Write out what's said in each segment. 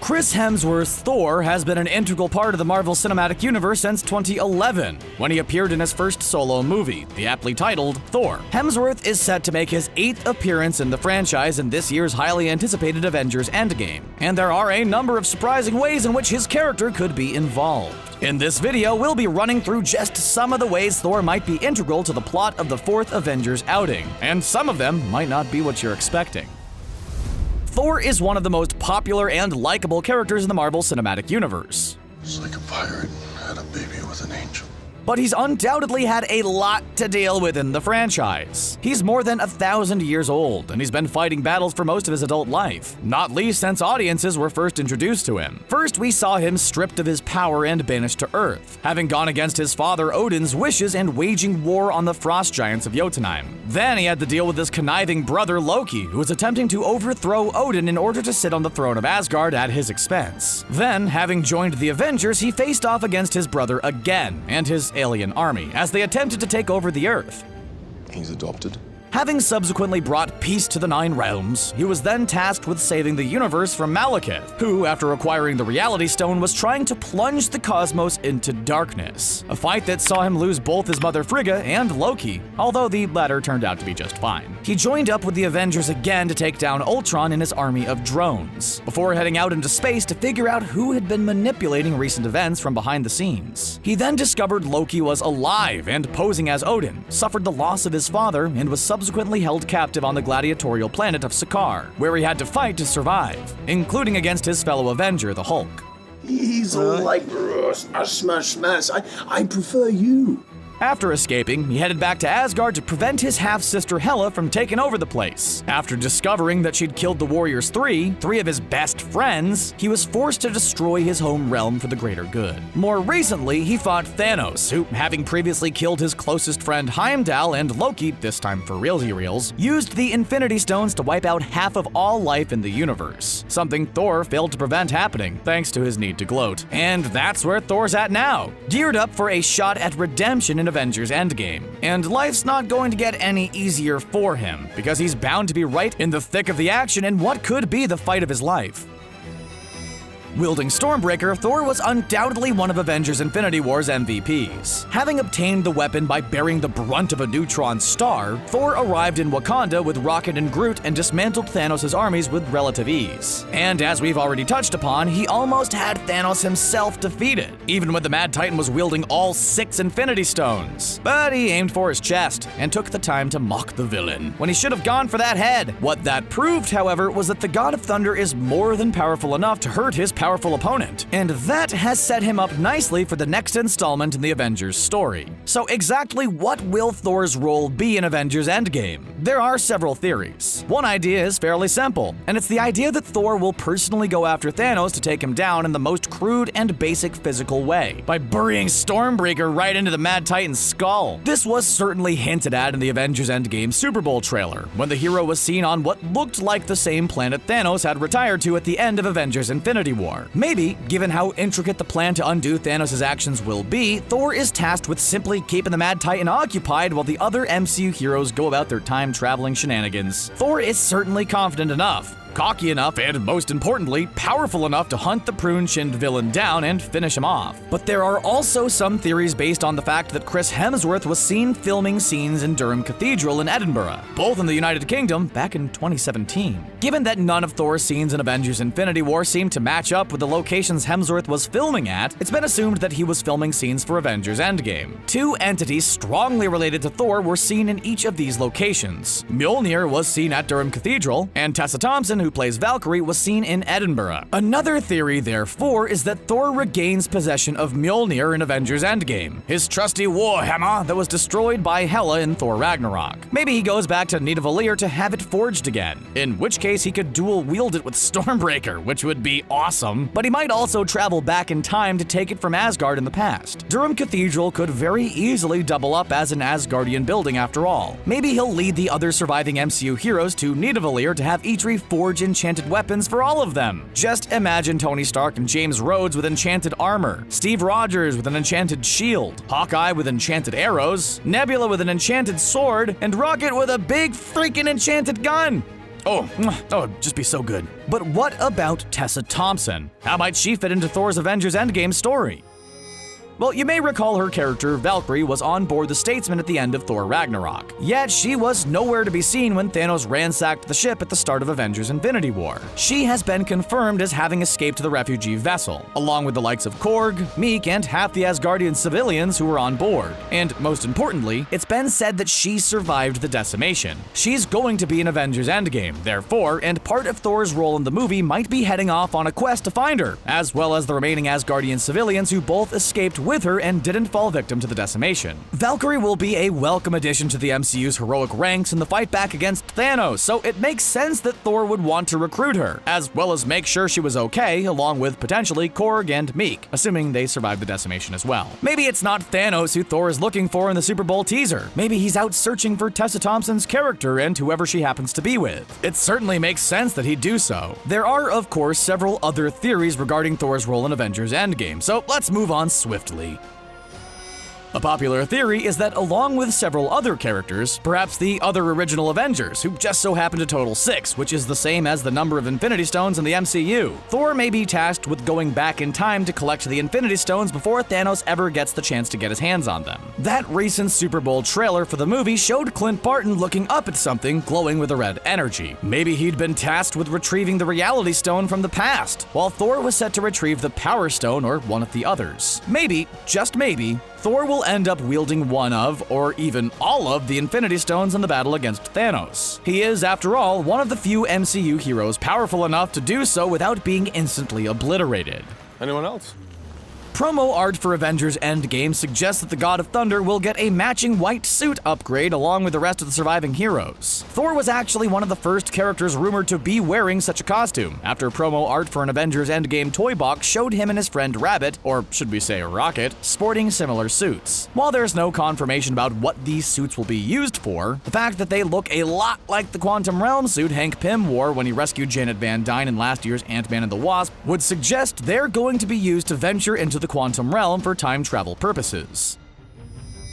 Chris Hemsworth's Thor has been an integral part of the Marvel Cinematic Universe since 2011, when he appeared in his first solo movie, the aptly titled Thor. Hemsworth is set to make his 8th appearance in the franchise in this year's highly anticipated Avengers Endgame, and there are a number of surprising ways in which his character could be involved. In this video, we'll be running through just some of the ways Thor might be integral to the plot of the 4th Avengers outing, and some of them might not be what you're expecting. Thor is one of the most popular and likable characters in the Marvel Cinematic Universe. It's like a pirate had a baby with an angel. But he's undoubtedly had a lot to deal with in the franchise. He's more than 1,000 years old, and he's been fighting battles for most of his adult life, not least since audiences were first introduced to him. First, we saw him stripped of his power and banished to Earth, having gone against his father Odin's wishes and waging war on the frost giants of Jotunheim. Then he had to deal with his conniving brother Loki, who was attempting to overthrow Odin in order to sit on the throne of Asgard at his expense. Then, having joined the Avengers, he faced off against his brother again, and his alien army, as they attempted to take over the Earth. He's adopted. Having subsequently brought peace to the Nine Realms, he was then tasked with saving the universe from Malekith, who, after acquiring the Reality Stone, was trying to plunge the cosmos into darkness. A fight that saw him lose both his mother Frigga and Loki, although the latter turned out to be just fine. He joined up with the Avengers again to take down Ultron and his army of drones, before heading out into space to figure out who had been manipulating recent events from behind the scenes. He then discovered Loki was alive and posing as Odin, suffered the loss of his father, and was subsequently held captive on the gladiatorial planet of Sakaar, where he had to fight to survive, including against his fellow Avenger, the Hulk. He's all like, smash. I prefer you. After escaping, he headed back to Asgard to prevent his half-sister Hela from taking over the place. After discovering that she'd killed the Warriors three of his best friends, he was forced to destroy his home realm for the greater good. More recently, he fought Thanos, who, having previously killed his closest friend Heimdall and Loki, this time for realsy-reals, used the Infinity Stones to wipe out half of all life in the universe, something Thor failed to prevent happening, thanks to his need to gloat. And that's where Thor's at now, geared up for a shot at redemption in Avengers Endgame. And life's not going to get any easier for him, because he's bound to be right in the thick of the action in what could be the fight of his life. Wielding Stormbreaker, Thor was undoubtedly one of Avengers Infinity War's MVPs. Having obtained the weapon by bearing the brunt of a neutron star, Thor arrived in Wakanda with Rocket and Groot and dismantled Thanos' armies with relative ease. And as we've already touched upon, he almost had Thanos himself defeated, even when the Mad Titan was wielding all 6 Infinity Stones. But he aimed for his chest and took the time to mock the villain, when he should have gone for that head. What that proved, however, was that the God of Thunder is more than powerful enough to hurt his powerful opponent, and that has set him up nicely for the next installment in the Avengers story. So exactly what will Thor's role be in Avengers Endgame? There are several theories. One idea is fairly simple, and it's the idea that Thor will personally go after Thanos to take him down in the most crude and basic physical way, by burying Stormbreaker right into the Mad Titan's skull. This was certainly hinted at in the Avengers Endgame Super Bowl trailer, when the hero was seen on what looked like the same planet Thanos had retired to at the end of Avengers Infinity War. Maybe, given how intricate the plan to undo Thanos' actions will be, Thor is tasked with simply keeping the Mad Titan occupied while the other MCU heroes go about their time-traveling shenanigans. Thor is certainly confident enough, cocky enough, and most importantly, powerful enough to hunt the prune-chinned villain down and finish him off. But there are also some theories based on the fact that Chris Hemsworth was seen filming scenes in Durham Cathedral in Edinburgh, both in the United Kingdom, back in 2017. Given that none of Thor's scenes in Avengers Infinity War seem to match up with the locations Hemsworth was filming at, it's been assumed that he was filming scenes for Avengers Endgame. 2 entities strongly related to Thor were seen in each of these locations. Mjolnir was seen at Durham Cathedral, and Tessa Thompson, who plays Valkyrie, was seen in Edinburgh. Another theory, therefore, is that Thor regains possession of Mjolnir in Avengers Endgame, his trusty warhammer that was destroyed by Hela in Thor Ragnarok. Maybe he goes back to Nidavellir to have it forged again, in which case he could dual wield it with Stormbreaker, which would be awesome. But he might also travel back in time to take it from Asgard in the past. Durham Cathedral could very easily double up as an Asgardian building after all. Maybe he'll lead the other surviving MCU heroes to Nidavellir to have each reforge enchanted weapons for all of them. Just imagine Tony Stark and James Rhodes with enchanted armor, Steve Rogers with an enchanted shield, Hawkeye with enchanted arrows, Nebula with an enchanted sword, and Rocket with a big freaking enchanted gun. Oh, it'd just be so good. But what about Tessa Thompson? How might she fit into Thor's Avengers Endgame story? Well, you may recall her character, Valkyrie, was on board the Statesman at the end of Thor Ragnarok. Yet she was nowhere to be seen when Thanos ransacked the ship at the start of Avengers Infinity War. She has been confirmed as having escaped the refugee vessel, along with the likes of Korg, Meek, and half the Asgardian civilians who were on board. And most importantly, it's been said that she survived the decimation. She's going to be in Avengers Endgame, therefore, and part of Thor's role in the movie might be heading off on a quest to find her, as well as the remaining Asgardian civilians who both escaped with her and didn't fall victim to the decimation. Valkyrie will be a welcome addition to the MCU's heroic ranks in the fight back against Thanos, so it makes sense that Thor would want to recruit her, as well as make sure she was okay, along with potentially Korg and Meek, assuming they survived the decimation as well. Maybe it's not Thanos who Thor is looking for in the Super Bowl teaser. Maybe he's out searching for Tessa Thompson's character and whoever she happens to be with. It certainly makes sense that he'd do so. There are, of course, several other theories regarding Thor's role in Avengers Endgame, so let's move on swiftly. A popular theory is that along with several other characters, perhaps the other original Avengers, who just so happen to total 6, which is the same as the number of Infinity Stones in the MCU, Thor may be tasked with going back in time to collect the Infinity Stones before Thanos ever gets the chance to get his hands on them. That recent Super Bowl trailer for the movie showed Clint Barton looking up at something glowing with a red energy. Maybe he'd been tasked with retrieving the Reality Stone from the past, while Thor was set to retrieve the Power Stone or one of the others. Maybe, just maybe, Thor will end up wielding one of, or even all of, the Infinity Stones in the battle against Thanos. He is, after all, one of the few MCU heroes powerful enough to do so without being instantly obliterated. Anyone else? Promo art for Avengers Endgame suggests that the God of Thunder will get a matching white suit upgrade along with the rest of the surviving heroes. Thor was actually one of the first characters rumored to be wearing such a costume, after promo art for an Avengers Endgame toy box showed him and his friend Rabbit, or should we say Rocket, sporting similar suits. While there's no confirmation about what these suits will be used for, the fact that they look a lot like the Quantum Realm suit Hank Pym wore when he rescued Janet Van Dyne in last year's Ant-Man and the Wasp would suggest they're going to be used to venture into the Quantum Realm for time travel purposes.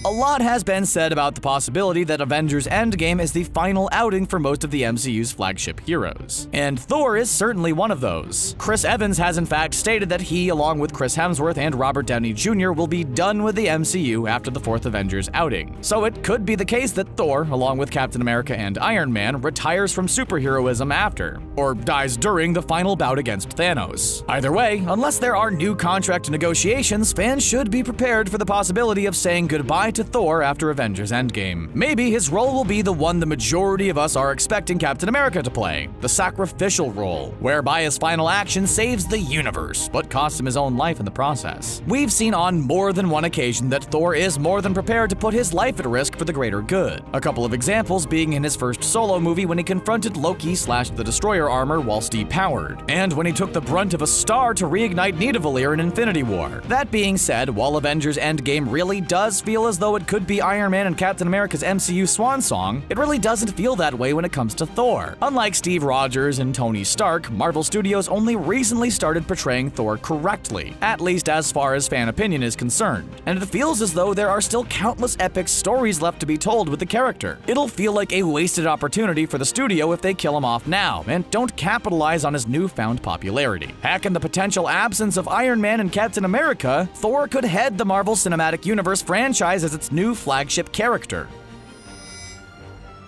A lot has been said about the possibility that Avengers Endgame is the final outing for most of the MCU's flagship heroes, and Thor is certainly one of those. Chris Evans has in fact stated that he, along with Chris Hemsworth and Robert Downey Jr., will be done with the MCU after the fourth Avengers outing. So it could be the case that Thor, along with Captain America and Iron Man, retires from superheroism after, or dies during the final bout against Thanos. Either way, unless there are new contract negotiations, fans should be prepared for the possibility of saying goodbye to Thor after Avengers Endgame. Maybe his role will be the one the majority of us are expecting Captain America to play, the sacrificial role, whereby his final action saves the universe, but costs him his own life in the process. We've seen on more than one occasion that Thor is more than prepared to put his life at risk for the greater good. A couple of examples being in his first solo movie when he confronted Loki / the Destroyer armor whilst depowered, and when he took the brunt of a star to reignite Nidavellir in Infinity War. That being said, while Avengers Endgame really does feel as though it could be Iron Man and Captain America's MCU swan song, it really doesn't feel that way when it comes to Thor. Unlike Steve Rogers and Tony Stark, Marvel Studios only recently started portraying Thor correctly, at least as far as fan opinion is concerned, and it feels as though there are still countless epic stories left to be told with the character. It'll feel like a wasted opportunity for the studio if they kill him off now, and don't capitalize on his newfound popularity. Heck, in the potential absence of Iron Man and Captain America, Thor could head the Marvel Cinematic Universe franchise as its new flagship character.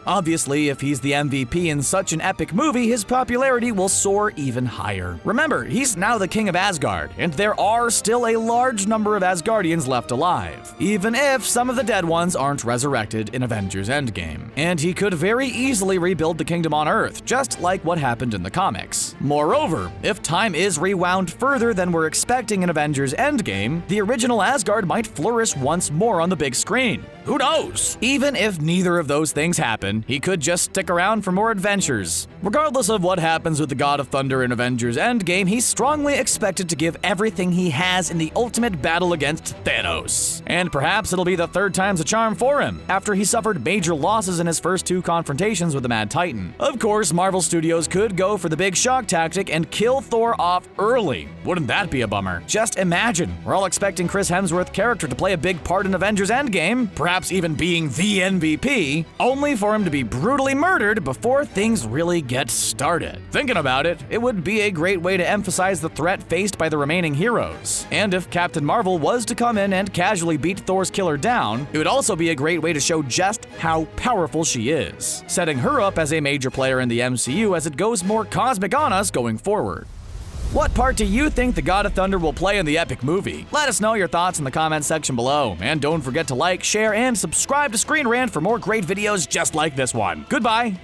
Obviously, if he's the MVP in such an epic movie, his popularity will soar even higher. Remember, he's now the king of Asgard, and there are still a large number of Asgardians left alive, even if some of the dead ones aren't resurrected in Avengers Endgame. And he could very easily rebuild the kingdom on Earth, just like what happened in the comics. Moreover, if time is rewound further than we're expecting in Avengers Endgame, the original Asgard might flourish once more on the big screen. Who knows? Even if neither of those things happen, he could just stick around for more adventures. Regardless of what happens with the God of Thunder in Avengers Endgame, he's strongly expected to give everything he has in the ultimate battle against Thanos. And perhaps it'll be the third time's a charm for him, after he suffered major losses in his first two confrontations with the Mad Titan. Of course, Marvel Studios could go for the big shock tactic and kill Thor off early. Wouldn't that be a bummer? Just imagine, we're all expecting Chris Hemsworth's character to play a big part in Avengers Endgame. Perhaps perhaps even being the MVP, only for him to be brutally murdered before things really get started. Thinking about it, it would be a great way to emphasize the threat faced by the remaining heroes. And if Captain Marvel was to come in and casually beat Thor's killer down, it would also be a great way to show just how powerful she is, setting her up as a major player in the MCU as it goes more cosmic on us going forward. What part do you think the God of Thunder will play in the epic movie? Let us know your thoughts in the comments section below, and don't forget to like, share, and subscribe to ScreenRant for more great videos just like this one. Goodbye!